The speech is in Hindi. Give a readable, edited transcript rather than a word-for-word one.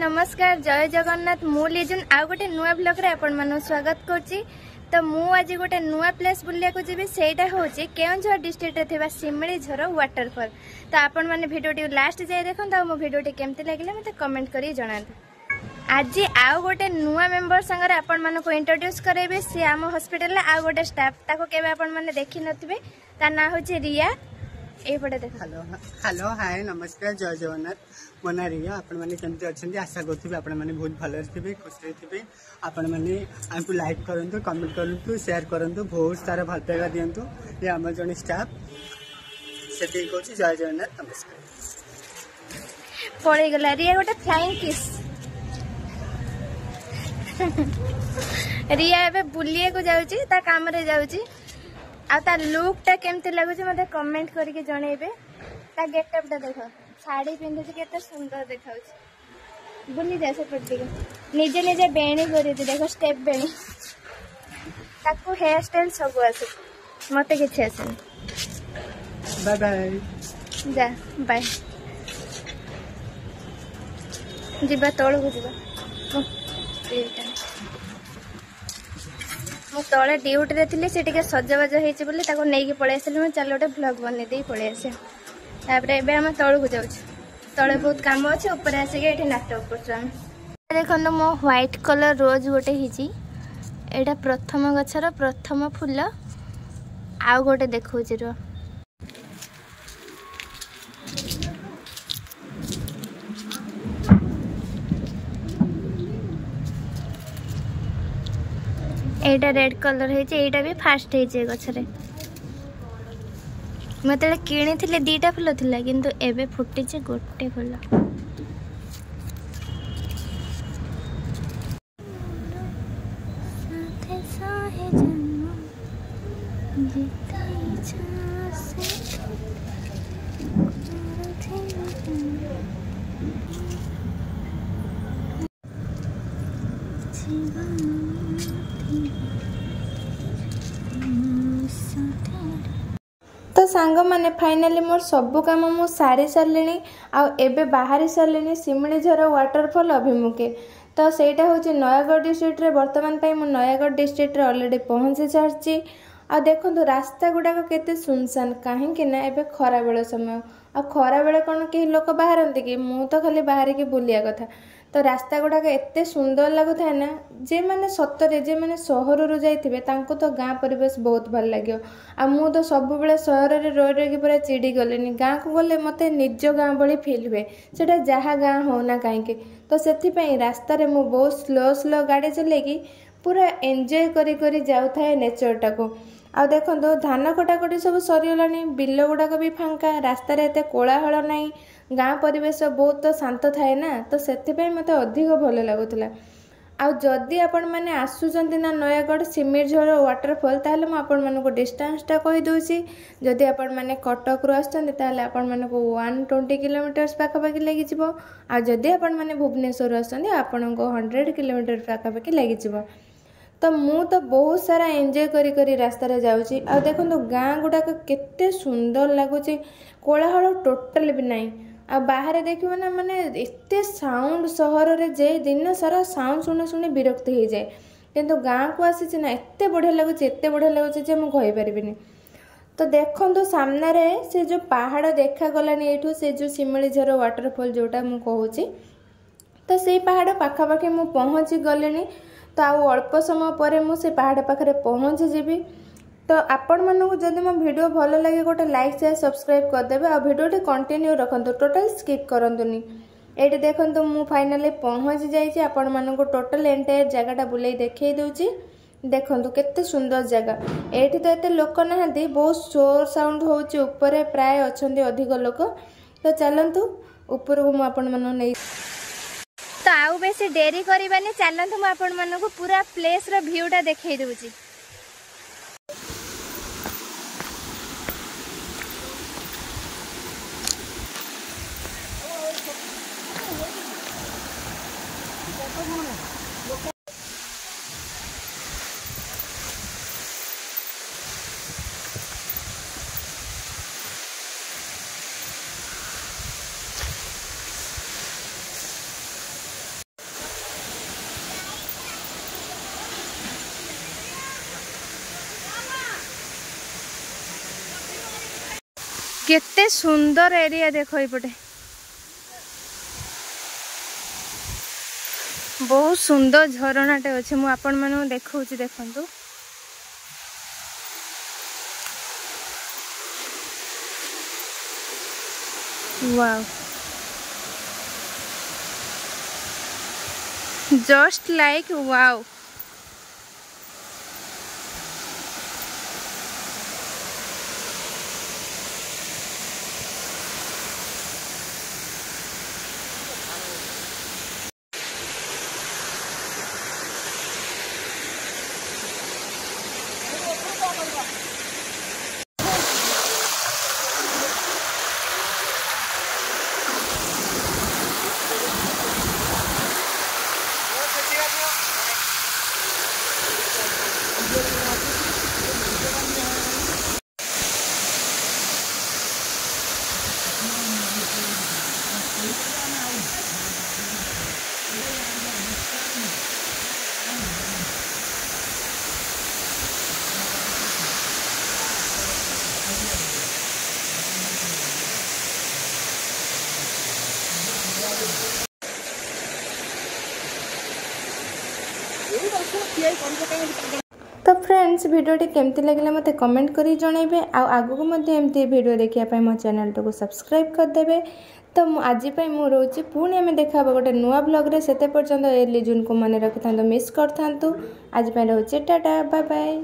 नमस्कार जय जगन्नाथ मु लिजुन आउ गोटे नुआ ब्लॉग रे आपण मानु स्वागत करछि। तो मु आज गोटे नुआ प्लेस बुलिया को जीवी सेटा होछि केउंझर डिस्ट्रिक्ट रे थिबा सिमली झर वाटरफॉल। तो आपण माने वीडियो टी लास्ट जाय देखन त मो वीडियो टी केमति लागिले मते कमेंट करी जणांतु। आज आउ गोटे नुआ मेंबर संगे आपण मानु को इंट्रोड्यूस करेबे। से आम हॉस्पिटल रे आउ गोटे स्टाफ ताको केबे आपण माने देखि नथिबे। ता ना होछि रिया। ए पटे देख। हेलो हेलो हाय नमस्कार जय जगन्नाथ मो ना रिया। आपण माने केमति अछंती आशा करथिबे आपण माने बहुत भलो थिबे खुश थिबे। आपण माने हमको लाइक करंतु कमेंट करंतु शेयर करंतु बहुत सारा भल पाइबा दियंतु। ये हमर जने स्टाफ सेति कहछि जय जगन्नाथ नमस्कार। पळे गला रिया गोटे फ्लाइंग किस। रिया एबे बुलिए को जाउची ता काम रे जाउची। आ ता लुक ता केमति लागुची मते कमेंट करके जणेबे। ता गेटअप ता देखो साड़ी पिंधुची केते सुंदर देखाउची। बुली जैसे पट्टी निजे निजे बेणी करी देखो स्टेप बेणी ताकू हेयर स्टाइल सब आसे मते किछ आसे। बाय बाय जा बाय जिबा तोळ को जिबा मु तले ड्यूटी रे थिले से टिके सजबाज हेछि बोले ताको नेकी पळे आसले मु चल ओटे व्लॉग बने देई पळे आसे। तापर एबे हम तळ को जाउछ तळे बहुत काम अछि ऊपर आसे के एठी नाटक करछु हम। देखन मो व्हाइट कलर रोज गोटे हिछि एटा प्रथम गछर प्रथम फूल आउ गोटे देखौछि रो। एटा रेड कलर हेचे एटा भी फास्ट हेचे गछरे। मते किणी थिले दीटा फूल थिला किंतु एबे फुटी छे गोटे फूल। साथे साहे जन्म जीते इच्छा से तो सांग माने फाइनली मोर सब काम मु सारी सारलिनी आ एबे बाहरी सारलिनी सिमली झर वाटरफॉल अभिमुखे। तो सेटा होची नयागढ़ डिस्ट्रिक्ट रे वर्तमान पई मु नयागढ़ डिस्ट्रिक्ट रे ऑलरेडी पहुंची सारची। आ देखंतु रास्ता गुडाक केते सुनसान काहे कि ना एबे खरा बेला समय आ खरा बेला कोन के लोक बाहरंती कि मु तो खाली बाहर के बुलिया कथा। तो रास्ता गुडाक एते सुंदर लागुथाय ना जे माने सतरे जे माने शहर रु जाइथिबे तांको तो गां परिवेश बहुत भल लाग्यो। आ मु तो सब बेले शहर रे रह रह के पूरा चिड़ी गलेनी गां को गले मते निज गां बळी फील हुए सेटा जहा गां हो ना काहे के। तो सेथि पई रास्ता रे मु बहुत स्लो स्लो गाड़ी चले की पूरा एन्जॉय करी करी जाउथाय नेचर टाको। आ देखंतो धान कटाकटी सब सरीगलानी बिल गुडाक भी फांका रास्ता रे एते कोलाहल नाही गां परिवेश बहुत शांत थाए ना। तो सेथि पई मते अधिक भलो लागुतला। आ जदि आपण माने आसुचंती ना नयागढ़ सिमिरझर वाटरफॉल ताहले म आपण मानको डिस्टेंस टा कहि दोछि। जदि आपण माने कटक रु आछंती ताहले आपण मानको 120 किलोमीटर पाखा पाखी लागि जिवो। आ जदि आपण माने भुवनेश्वर आछंती आपनको 100 किलोमीटर पाखा पाखी लागि जिवो। तो मु तो बहुत सारा एंजॉय करी करी रास्ता रे जाउची। आ देखंतो गां गुडाक केते सुंदर लागुची कोलाहल टोटल भी नाही। आ बाहर देखिबो ना माने एते साउंड सहर रे जे दिन सारा साउंड सुने सुने विरक्ति हो जाए किंतु गां को आसी ना एते बढ़िया लागुची जे मु कहि परिबिनी। तो देखंतो सामने रे से जो पहाड़ देखा गलानी एठू से जो सिमली झर वाटरफॉल जोटा मु कहूची। तो से पहाड़ पाखा पाखी मु पहुंची गलेनी। तो आउ अल्प समय पर मु से पहाड़ पाखरे पहुंची जीवी। तो आपण मानू जदि मो वीडियो भलो लगे गोटे लाइक शेयर सब्सक्राइब कर देबे आ वीडियो टी कंटिन्यू रखंतु टोटल स्किप करंतुनी। एटी देखंतु मु फाइनली पहुंची जाईची आपण मानू टोटल एंटायर जगहटा बुलाई देखै दउची। देखंतु केते सुंदर जगह एटी तो एते लोक नहंती बहुत शोर साउंड होउची ऊपर प्राय अछंती अधिक लोक। तो चलंतु ऊपर को मु आपण मानू नै तो आउ बेसी देरी करिबानी चलंतु मु आपण मानू पूरा प्लेस रो व्यूटा देखै दउची। केते सुंदर एरिया देखो एपटे बहुत सुंदर झरनाटे अच्छे मु आपण मानू देखौछि देखंतु वाओ जस्ट लाइक वाओ तो फ्रेंड्स वीडियोटी केमती लगे मते कमेंट करी जनइबे आगु को एमती वीडियो देखिया मो चैनल को सब्सक्राइब करदेवे। तो आज मु रोचे पुणी आम देखा गोटे नुआ ब्लॉग रे सेते पर्यंत ए लिजुन को मन रखि मिस कर आज रोचे टाटा बाय बाय।